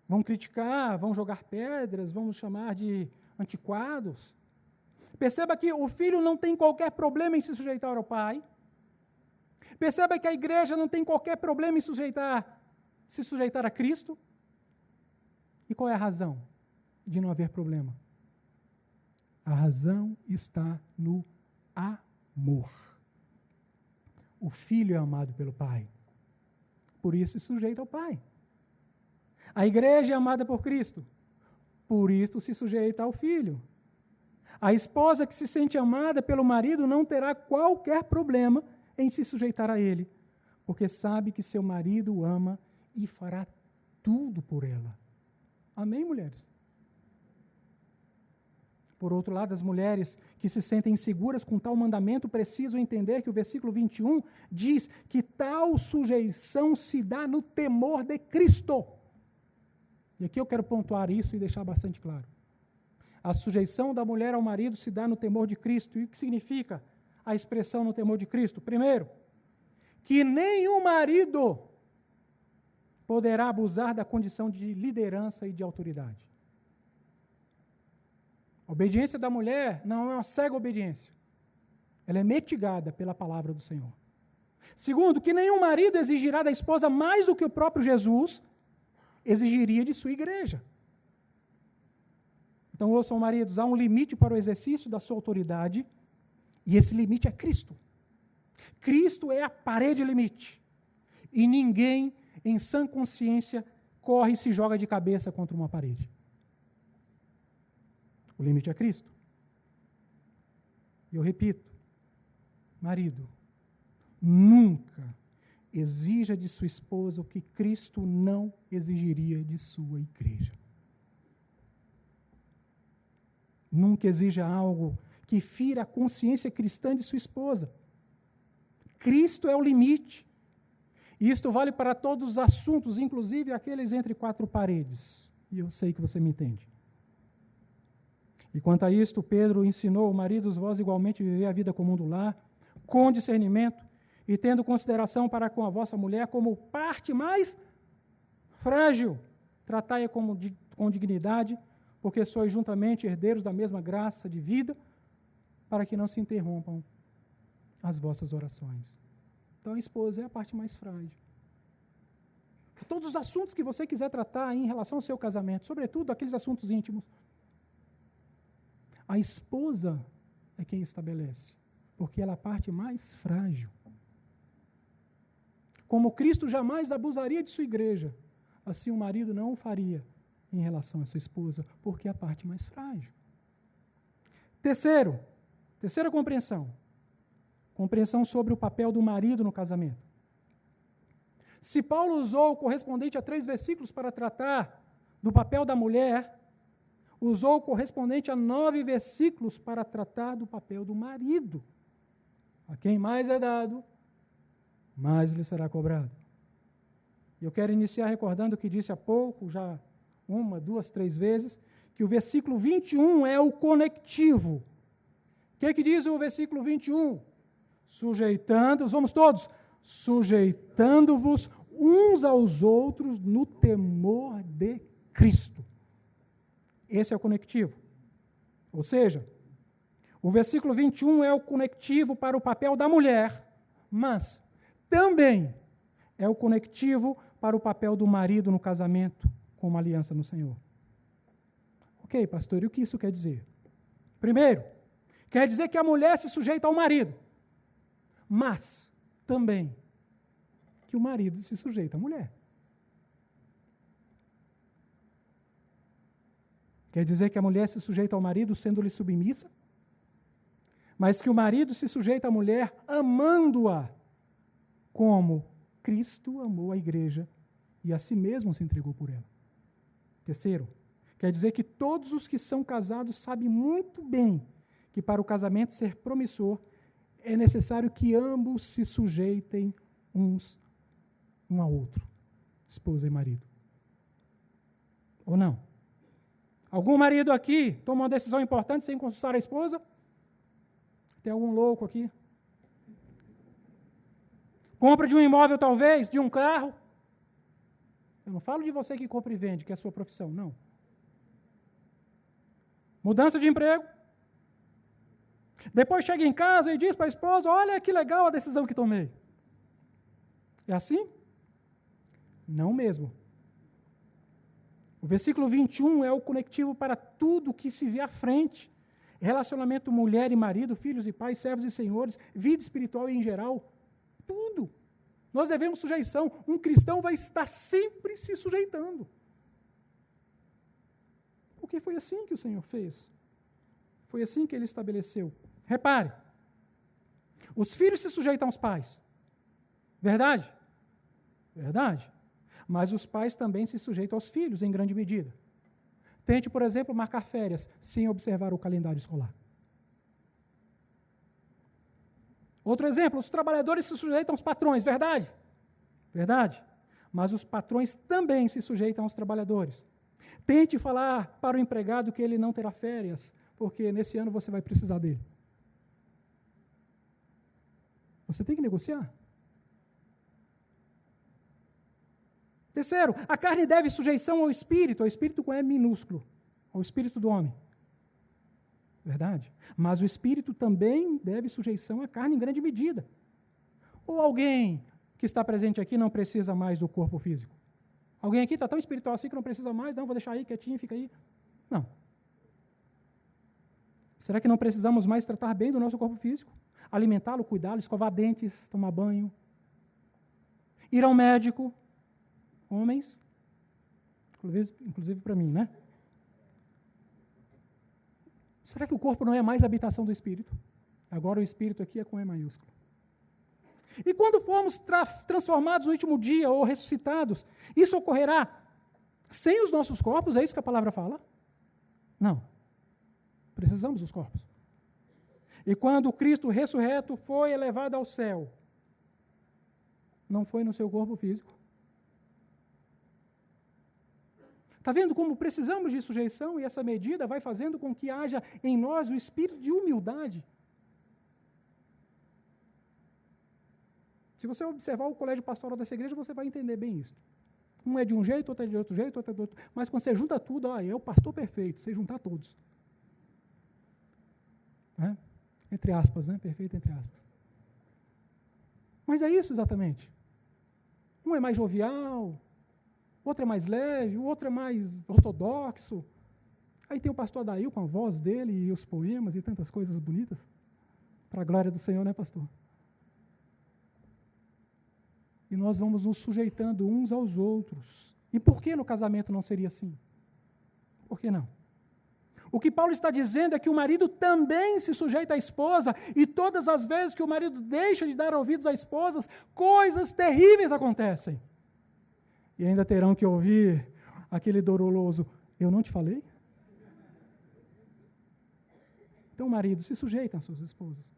Vão criticar, vão jogar pedras, vão nos chamar de antiquados. Perceba que o filho não tem qualquer problema em se sujeitar ao pai. Perceba que a igreja não tem qualquer problema em se sujeitar a Cristo. E qual é a razão de não haver problema? A razão está no amor. O filho é amado pelo Pai. Por isso se sujeita ao Pai. A igreja é amada por Cristo. Por isso se sujeita ao Filho. A esposa que se sente amada pelo marido não terá qualquer problema em se sujeitar a ele, porque sabe que seu marido o ama e fará tudo por ela. Amém, mulheres? Por outro lado, as mulheres que se sentem inseguras com tal mandamento precisam entender que o versículo 21 diz que tal sujeição se dá no temor de Cristo. E aqui eu quero pontuar isso e deixar bastante claro. A sujeição da mulher ao marido se dá no temor de Cristo. E o que significa a expressão no temor de Cristo? Primeiro, que nenhum marido poderá abusar da condição de liderança e de autoridade. A obediência da mulher não é uma cega obediência. Ela é mitigada pela palavra do Senhor. Segundo, que nenhum marido exigirá da esposa mais do que o próprio Jesus exigiria de sua igreja. Então, ouçam, maridos, há um limite para o exercício da sua autoridade, e esse limite é Cristo. Cristo é a parede limite. E ninguém, em sã consciência, corre e se joga de cabeça contra uma parede. O limite é Cristo. E eu repito, marido, nunca exija de sua esposa o que Cristo não exigiria de sua igreja. Nunca exija algo que fira a consciência cristã de sua esposa. Cristo é o limite. E isto vale para todos os assuntos, inclusive aqueles entre quatro paredes. E eu sei que você me entende. E quanto a isto, Pedro ensinou: maridos, vós igualmente viver a vida comum do lar, com discernimento, e tendo consideração para com a vossa mulher como parte mais frágil. Tratai-a com dignidade, porque sois juntamente herdeiros da mesma graça de vida, para que não se interrompam as vossas orações. Então, a esposa é a parte mais frágil. Todos os assuntos que você quiser tratar em relação ao seu casamento, sobretudo aqueles assuntos íntimos, a esposa é quem estabelece, porque ela é a parte mais frágil. Como Cristo jamais abusaria de sua igreja, assim o marido não o faria em relação à sua esposa, porque é a parte mais frágil. Terceira compreensão. Compreensão sobre o papel do marido no casamento. Se Paulo usou o correspondente a 3 versículos para tratar do papel da mulher, usou o correspondente a 9 versículos para tratar do papel do marido. A quem mais é dado, mais lhe será cobrado. E eu quero iniciar recordando o que disse há pouco, já 1, 2, 3 vezes, que o versículo 21 é o conectivo. O que diz o versículo 21? Sujeitando-vos, vamos todos, sujeitando-vos uns aos outros no temor de Cristo. Esse é o conectivo. Ou seja, o versículo 21 é o conectivo para o papel da mulher, mas também é o conectivo para o papel do marido no casamento, com uma aliança no Senhor. Ok, pastor, e o que isso quer dizer? Primeiro, quer dizer que a mulher se sujeita ao marido, mas também que o marido se sujeita à mulher. Quer dizer que a mulher se sujeita ao marido sendo-lhe submissa, mas que o marido se sujeita à mulher amando-a como Cristo amou a igreja e a si mesmo se entregou por ela. Terceiro, quer dizer que todos os que são casados sabem muito bem que para o casamento ser promissor é necessário que ambos se sujeitem um ao outro, esposa e marido. Ou não? Algum marido aqui toma uma decisão importante sem consultar a esposa? Tem algum louco aqui? Compra de um imóvel, talvez, de um carro? Eu não falo de você que compra e vende, que é a sua profissão, não. Mudança de emprego? Depois chega em casa e diz para a esposa: olha que legal a decisão que tomei. É assim? Não mesmo. O versículo 21 é o conectivo para tudo que se vê à frente. Relacionamento mulher e marido, filhos e pais, servos e senhores, vida espiritual e em geral. Tudo. Nós devemos sujeição. Um cristão vai estar sempre se sujeitando. Porque foi assim que o Senhor fez. Foi assim que Ele estabeleceu. Repare, os filhos se sujeitam aos pais. Verdade? Verdade. Mas os pais também se sujeitam aos filhos, em grande medida. Tente, por exemplo, marcar férias sem observar o calendário escolar. Outro exemplo, os trabalhadores se sujeitam aos patrões, verdade? Verdade. Mas os patrões também se sujeitam aos trabalhadores. Tente falar para o empregado que ele não terá férias, porque nesse ano você vai precisar dele. Você tem que negociar. Terceiro, a carne deve sujeição ao espírito com E minúsculo, ao espírito do homem. Verdade? Mas o espírito também deve sujeição à carne em grande medida. Ou alguém que está presente aqui não precisa mais do corpo físico? Alguém aqui está tão espiritual assim que não precisa mais? Não, vou deixar aí quietinho, fica aí. Não. Será que não precisamos mais tratar bem do nosso corpo físico? Alimentá-lo, cuidá-lo, escovar dentes, tomar banho, ir ao médico? Homens, inclusive para mim, né? Será que o corpo não é mais a habitação do Espírito? Agora o Espírito aqui é com E maiúsculo. E quando formos transformados no último dia ou ressuscitados, isso ocorrerá sem os nossos corpos? É isso que a palavra fala? Não. Precisamos dos corpos. E quando Cristo ressurreto foi elevado ao céu, não foi no seu corpo físico. Está vendo como precisamos de sujeição e essa medida vai fazendo com que haja em nós o espírito de humildade? Se você observar o colégio pastoral dessa igreja, você vai entender bem isso. Um é de um jeito, outro é de outro jeito, outro é de outro. Mas quando você junta tudo, é o pastor perfeito, você juntar todos. Entre aspas, perfeito entre aspas. Mas é isso exatamente. Um é mais jovial, outro é mais leve, o outro é mais ortodoxo. Aí tem o pastor Adail com a voz dele e os poemas e tantas coisas bonitas. Para a glória do Senhor, né, pastor? E nós vamos nos sujeitando uns aos outros. E por que no casamento não seria assim? Por que não? O que Paulo está dizendo é que o marido também se sujeita à esposa, e todas as vezes que o marido deixa de dar ouvidos à esposa, coisas terríveis acontecem. E ainda terão que ouvir aquele doroso, eu não te falei? Então, marido, se sujeita às suas esposas.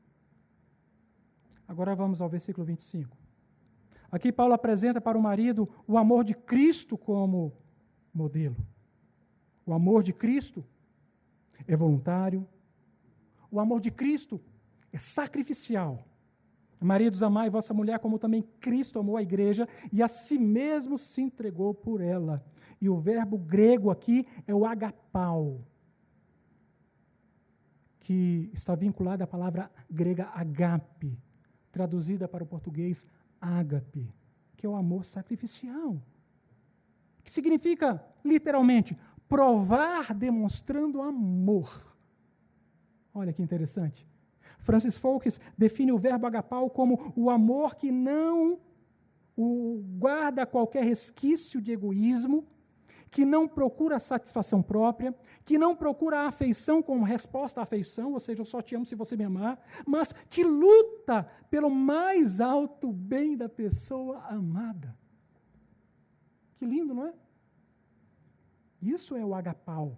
Agora vamos ao versículo 25. Aqui Paulo apresenta para o marido o amor de Cristo como modelo. O amor de Cristo é voluntário. O amor de Cristo é sacrificial. Maridos, amai vossa mulher como também Cristo amou a igreja e a si mesmo se entregou por ela. E o verbo grego aqui é o agapau, que está vinculado à palavra grega agape, traduzida para o português ágape, que é o amor sacrificial, que significa, literalmente, provar demonstrando amor. Olha que interessante. Francis Folkes define o verbo agapau como o amor que não guarda qualquer resquício de egoísmo, que não procura a satisfação própria, que não procura a afeição como resposta à afeição, ou seja, eu só te amo se você me amar, mas que luta pelo mais alto bem da pessoa amada. Que lindo, não é? Isso é o agapau.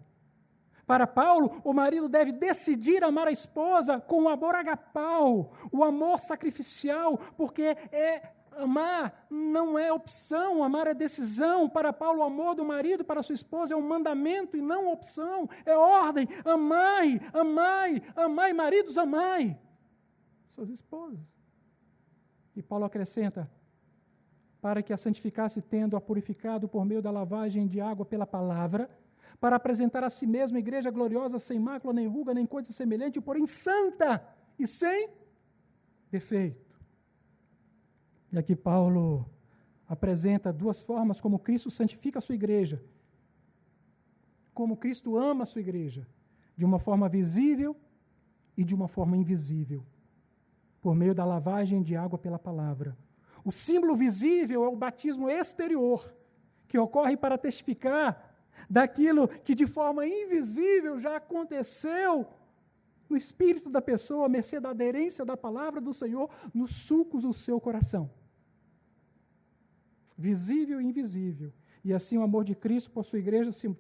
Para Paulo, o marido deve decidir amar a esposa com o amor agapau, o amor sacrificial, porque amar não é opção, amar é decisão. Para Paulo, o amor do marido para sua esposa é um mandamento e não opção, é ordem. Amai, amai, amai, maridos, amai suas esposas. E Paulo acrescenta, para que a santificasse, tendo-a purificado por meio da lavagem de água pela palavra, para apresentar a si mesma a igreja gloriosa, sem mácula, nem ruga, nem coisa semelhante, porém santa e sem defeito. E aqui Paulo apresenta duas formas como Cristo santifica a sua igreja, como Cristo ama a sua igreja, de uma forma visível e de uma forma invisível, por meio da lavagem de água pela palavra. O símbolo visível é o batismo exterior, que ocorre para testificar daquilo que de forma invisível já aconteceu no espírito da pessoa, à mercê da aderência da palavra do Senhor, nos sulcos do seu coração. Visível e invisível. E assim o amor de Cristo por sua igreja se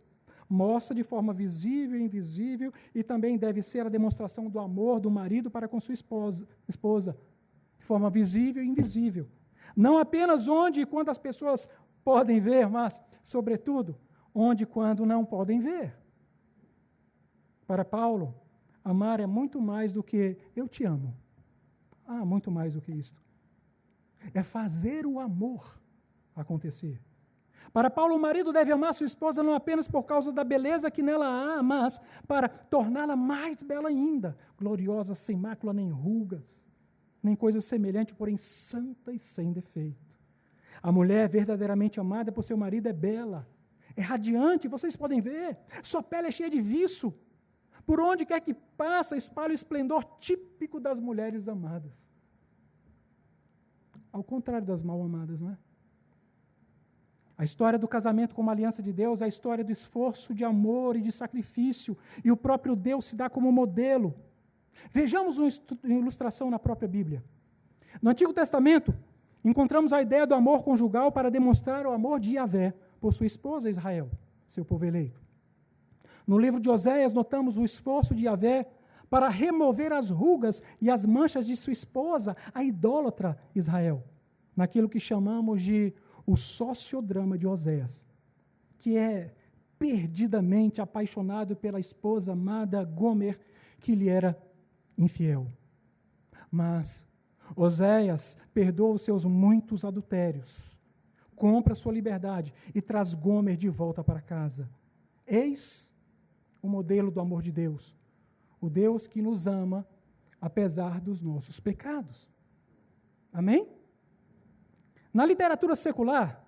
mostra de forma visível e invisível, e também deve ser a demonstração do amor do marido para com sua esposa, de forma visível e invisível. Não apenas onde e quando as pessoas podem ver, mas, sobretudo, onde e quando não podem ver. Para Paulo, amar é muito mais do que eu te amo. Muito mais do que isto. É fazer o amor acontecer. Para Paulo, o marido deve amar sua esposa não apenas por causa da beleza que nela há, mas para torná-la mais bela ainda, gloriosa, sem mácula nem rugas, nem coisa semelhante, porém santa e sem defeito. A mulher verdadeiramente amada por seu marido é bela, é radiante, vocês podem ver, sua pele é cheia de viço. Por onde quer que passa, espalha o esplendor típico das mulheres amadas. Ao contrário das mal amadas, não é? A história do casamento como aliança de Deus é a história do esforço de amor e de sacrifício, e o próprio Deus se dá como modelo. Vejamos uma ilustração na própria Bíblia. No Antigo Testamento, encontramos a ideia do amor conjugal para demonstrar o amor de Yahvé por sua esposa Israel, seu povo eleito. No livro de Oséias, notamos o esforço de Yahvé para remover as rugas e as manchas de sua esposa, a idólatra Israel, naquilo que chamamos de o sociodrama de Oséias, que é perdidamente apaixonado pela esposa amada Gomer, que lhe era infiel. Mas Oséias perdoa os seus muitos adultérios, compra sua liberdade e traz Gomer de volta para casa. Eis o modelo do amor de Deus, o Deus que nos ama apesar dos nossos pecados. Amém? Na literatura secular,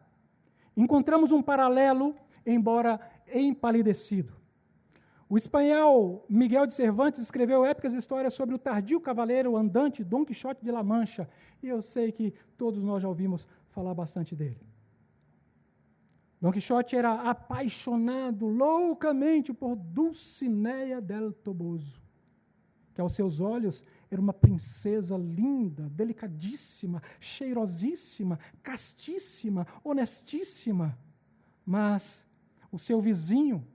encontramos um paralelo, embora empalidecido. O espanhol Miguel de Cervantes escreveu épicas histórias sobre o tardio cavaleiro andante Dom Quixote de La Mancha, e eu sei que todos nós já ouvimos falar bastante dele. Dom Quixote era apaixonado loucamente por Dulcinea del Toboso, que aos seus olhos era uma princesa linda, delicadíssima, cheirosíssima, castíssima, honestíssima. Mas o seu vizinho,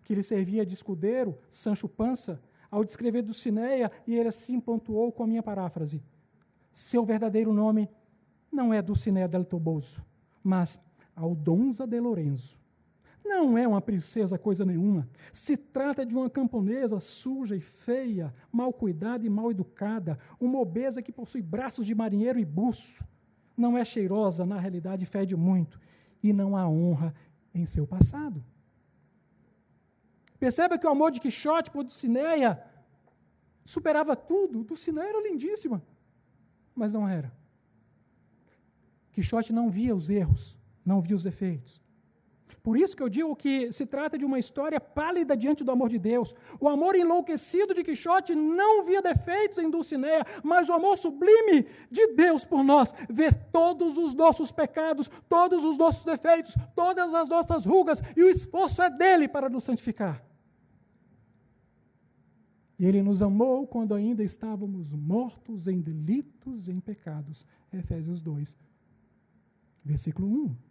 que lhe servia de escudeiro, Sancho Panza, ao descrever Dulcinea, e ele assim pontuou com a minha paráfrase: seu verdadeiro nome não é Dulcinea del Toboso, mas Aldonza de Lorenzo. Não é uma princesa coisa nenhuma. Se trata de uma camponesa suja e feia, mal cuidada e mal educada, uma obesa que possui braços de marinheiro e buço. Não é cheirosa, na realidade fede muito, e não há honra em seu passado. Perceba que o amor de Quixote por Dulcinea superava tudo. Dulcinea era lindíssima, mas não era. Quixote não via os erros, não via os defeitos. Por isso que eu digo que se trata de uma história pálida diante do amor de Deus. O amor enlouquecido de Quixote não via defeitos em Dulcinea, mas o amor sublime de Deus por nós vê todos os nossos pecados, todos os nossos defeitos, todas as nossas rugas, e o esforço é dele para nos santificar. E ele nos amou quando ainda estávamos mortos em delitos e em pecados. Efésios 2, versículo 1.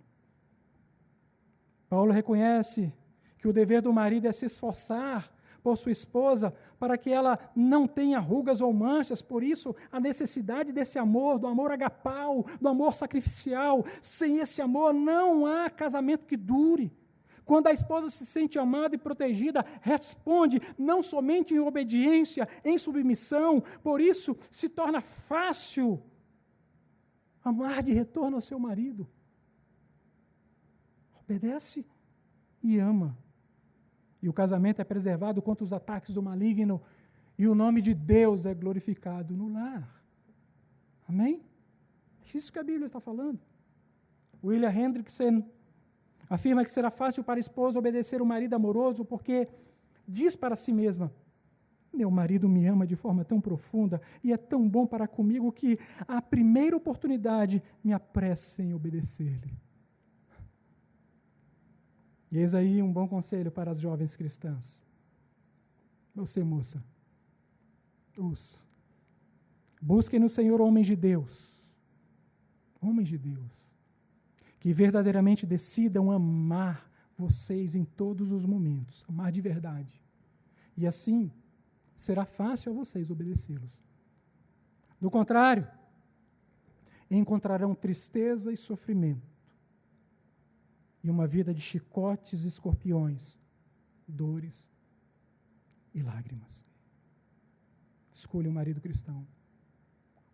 Paulo reconhece que o dever do marido é se esforçar por sua esposa para que ela não tenha rugas ou manchas. Por isso, a necessidade desse amor, do amor agapau, do amor sacrificial. Sem esse amor, não há casamento que dure. Quando a esposa se sente amada e protegida, responde não somente em obediência, em submissão. Por isso, se torna fácil amar de retorno ao seu marido. Obedece e ama. E o casamento é preservado contra os ataques do maligno, e o nome de Deus é glorificado no lar. Amém? É isso que a Bíblia está falando. William Hendrickson afirma que será fácil para a esposa obedecer o marido amoroso, porque diz para si mesma: meu marido me ama de forma tão profunda e é tão bom para comigo que, à primeira oportunidade, me apresso em obedecer-lhe. E eis aí um bom conselho para as jovens cristãs. Você, moça, ouça. Busquem no Senhor homens de Deus, que verdadeiramente decidam amar vocês em todos os momentos, amar de verdade. E assim, será fácil a vocês obedecê-los. Do contrário, encontrarão tristeza e sofrimento, e uma vida de chicotes e escorpiões, dores e lágrimas. Escolha um marido cristão,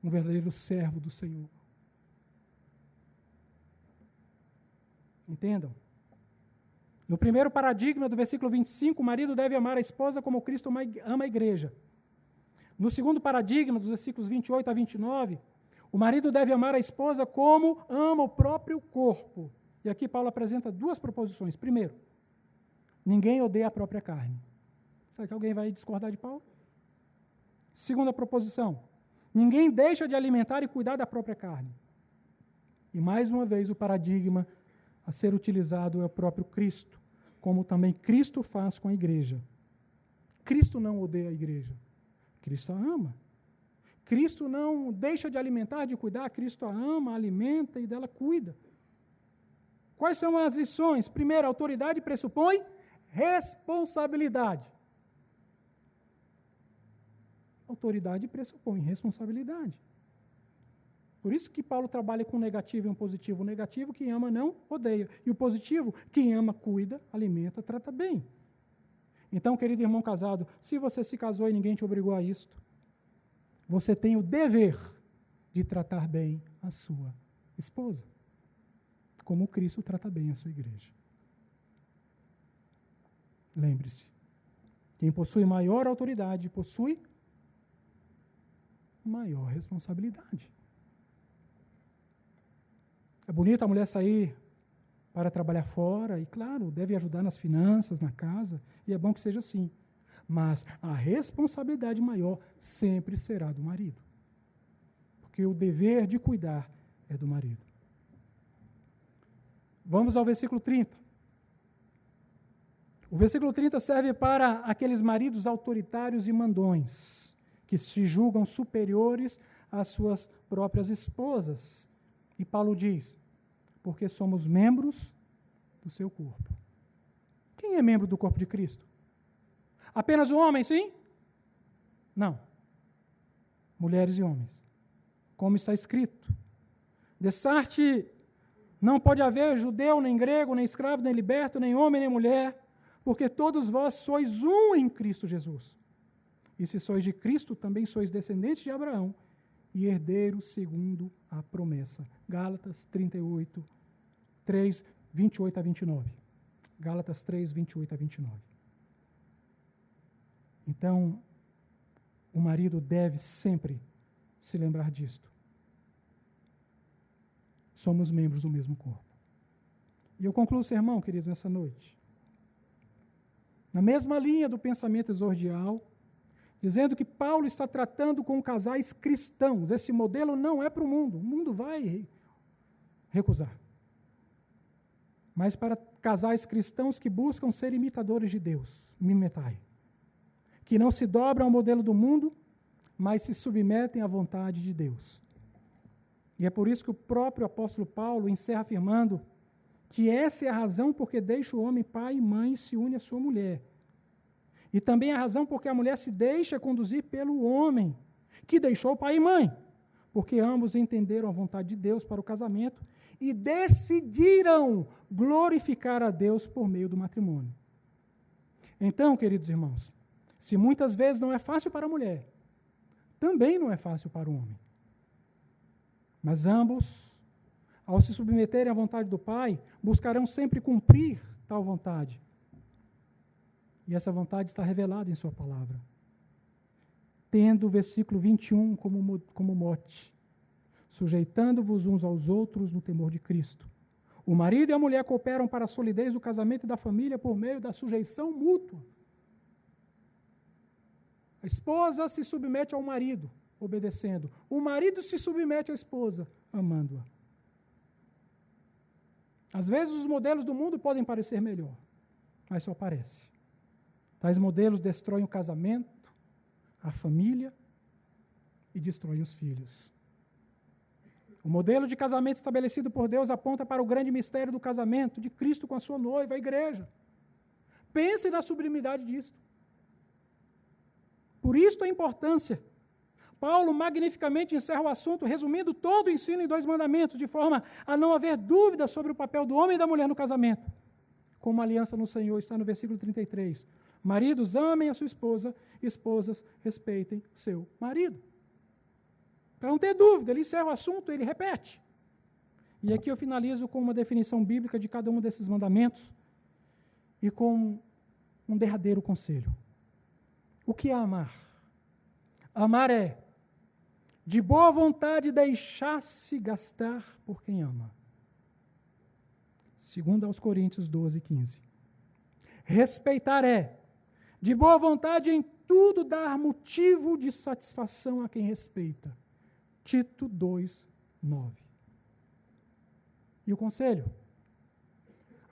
um verdadeiro servo do Senhor. Entendam? No primeiro paradigma do versículo 25, o marido deve amar a esposa como Cristo ama a igreja. No segundo paradigma, dos versículos 28 a 29, o marido deve amar a esposa como ama o próprio corpo. E aqui Paulo apresenta duas proposições. Primeiro, ninguém odeia a própria carne. Será que alguém vai discordar de Paulo? Segunda proposição, ninguém deixa de alimentar e cuidar da própria carne. E mais uma vez o paradigma a ser utilizado é o próprio Cristo, como também Cristo faz com a igreja. Cristo não odeia a igreja, Cristo a ama. Cristo não deixa de alimentar, de cuidar, Cristo a ama, alimenta e dela cuida. Quais são as lições? Primeiro, a autoridade pressupõe responsabilidade. Autoridade pressupõe responsabilidade. Por isso que Paulo trabalha com negativo e um positivo. O negativo, quem ama não odeia. E o positivo, quem ama cuida, alimenta, trata bem. Então, querido irmão casado, se você se casou e ninguém te obrigou a isto, você tem o dever de tratar bem a sua esposa, como Cristo trata bem a sua igreja. Lembre-se, quem possui maior autoridade possui maior responsabilidade. É bonito a mulher sair para trabalhar fora e, claro, deve ajudar nas finanças, na casa, e é bom que seja assim. Mas a responsabilidade maior sempre será do marido. Porque o dever de cuidar é do marido. Vamos ao versículo 30. O versículo 30 serve para aqueles maridos autoritários e mandões, que se julgam superiores às suas próprias esposas. E Paulo diz, porque somos membros do seu corpo. Quem é membro do corpo de Cristo? Apenas o homem, sim? Não. Mulheres e homens. Como está escrito. Dessarte não pode haver judeu, nem grego, nem escravo, nem liberto, nem homem, nem mulher, porque todos vós sois um em Cristo Jesus. E se sois de Cristo, também sois descendentes de Abraão e herdeiros segundo a promessa. Gálatas 38, 3, 28 a 29. Gálatas 3, 28 a 29. Então, o marido deve sempre se lembrar disto. Somos membros do mesmo corpo. E eu concluo o sermão, queridos, nessa noite. Na mesma linha do pensamento exordial, dizendo que Paulo está tratando com casais cristãos. Esse modelo não é para o mundo vai recusar. Mas para casais cristãos que buscam ser imitadores de Deus, mimetai, que não se dobram ao modelo do mundo, mas se submetem à vontade de Deus. E é por isso que o próprio apóstolo Paulo encerra afirmando que essa é a razão porque deixa o homem pai e mãe e se une à sua mulher. E também a razão porque a mulher se deixa conduzir pelo homem, que deixou pai e mãe, porque ambos entenderam a vontade de Deus para o casamento e decidiram glorificar a Deus por meio do matrimônio. Então, queridos irmãos, se muitas vezes não é fácil para a mulher, também não é fácil para o homem. Mas ambos, ao se submeterem à vontade do Pai, buscarão sempre cumprir tal vontade. E essa vontade está revelada em sua palavra. Tendo o versículo 21 como mote, sujeitando-vos uns aos outros no temor de Cristo. O marido e a mulher cooperam para a solidez do casamento e da família por meio da sujeição mútua. A esposa se submete ao marido, obedecendo. O marido se submete à esposa, amando-a. Às vezes os modelos do mundo podem parecer melhor, mas só parece. Tais modelos destroem o casamento, a família e destroem os filhos. O modelo de casamento estabelecido por Deus aponta para o grande mistério do casamento de Cristo com a sua noiva, a igreja. Pense na sublimidade disto. Por isso a importância. Paulo magnificamente encerra o assunto, resumindo todo o ensino em 2 mandamentos, de forma a não haver dúvida sobre o papel do homem e da mulher no casamento. Como a aliança no Senhor está no versículo 33. Maridos, amem a sua esposa, esposas, respeitem o seu marido. Para não ter dúvida, ele encerra o assunto, ele repete. E aqui eu finalizo com uma definição bíblica de cada um desses mandamentos e com um derradeiro conselho. O que é amar? Amar é, de boa vontade, deixar-se gastar por quem ama. 2 aos Coríntios 12, 15. Respeitar é, de boa vontade, em tudo dar motivo de satisfação a quem respeita. Tito 2, 9. E o conselho?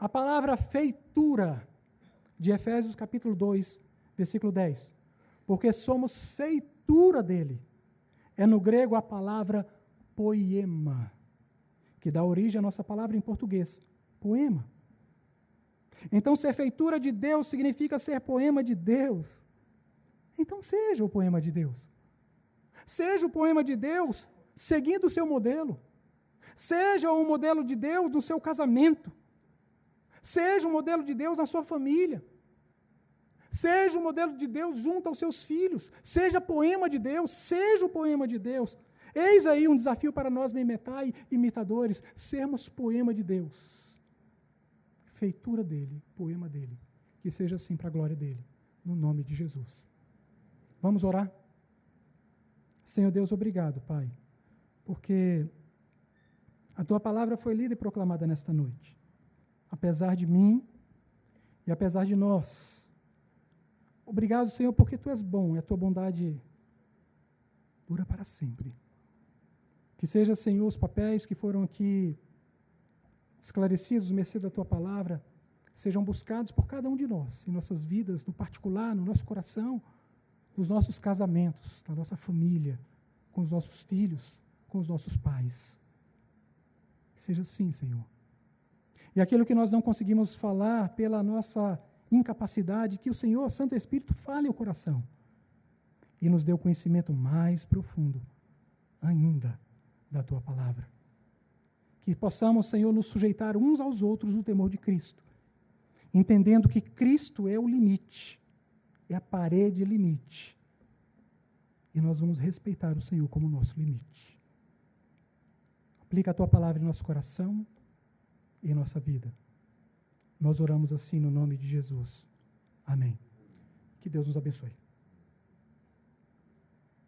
A palavra feitura, de Efésios capítulo 2, versículo 10. Porque somos feitura dele. É no grego a palavra poema, que dá origem à nossa palavra em português, poema. Então, ser feitura de Deus significa ser poema de Deus. Então, seja o poema de Deus. Seja o poema de Deus seguindo o seu modelo. Seja o modelo de Deus no seu casamento. Seja o modelo de Deus na sua família. Seja o modelo de Deus junto aos seus filhos. Seja poema de Deus. Seja o poema de Deus. Eis aí um desafio para nós, Memetai, imitadores, sermos poema de Deus. Feitura dele, poema dele. Que seja assim para a glória dele. No nome de Jesus. Vamos orar? Senhor Deus, obrigado, Pai, porque a Tua palavra foi lida e proclamada nesta noite. Apesar de mim e apesar de nós. Obrigado, Senhor, porque Tu és bom e a Tua bondade dura para sempre. Que seja, Senhor, os papéis que foram aqui esclarecidos, mercê da Tua palavra, sejam buscados por cada um de nós, em nossas vidas, no particular, no nosso coração, nos nossos casamentos, na nossa família, com os nossos filhos, com os nossos pais. Que seja assim, Senhor. E aquilo que nós não conseguimos falar pela nossa incapacidade, que o Senhor, Santo Espírito, fale ao coração e nos dê o conhecimento mais profundo ainda da Tua palavra. Que possamos, Senhor, nos sujeitar uns aos outros no temor de Cristo, entendendo que Cristo é o limite, é a parede limite. E nós vamos respeitar o Senhor como nosso limite. Aplica a Tua palavra em nosso coração e em nossa vida. Nós oramos assim no nome de Jesus. Amém. Que Deus nos abençoe.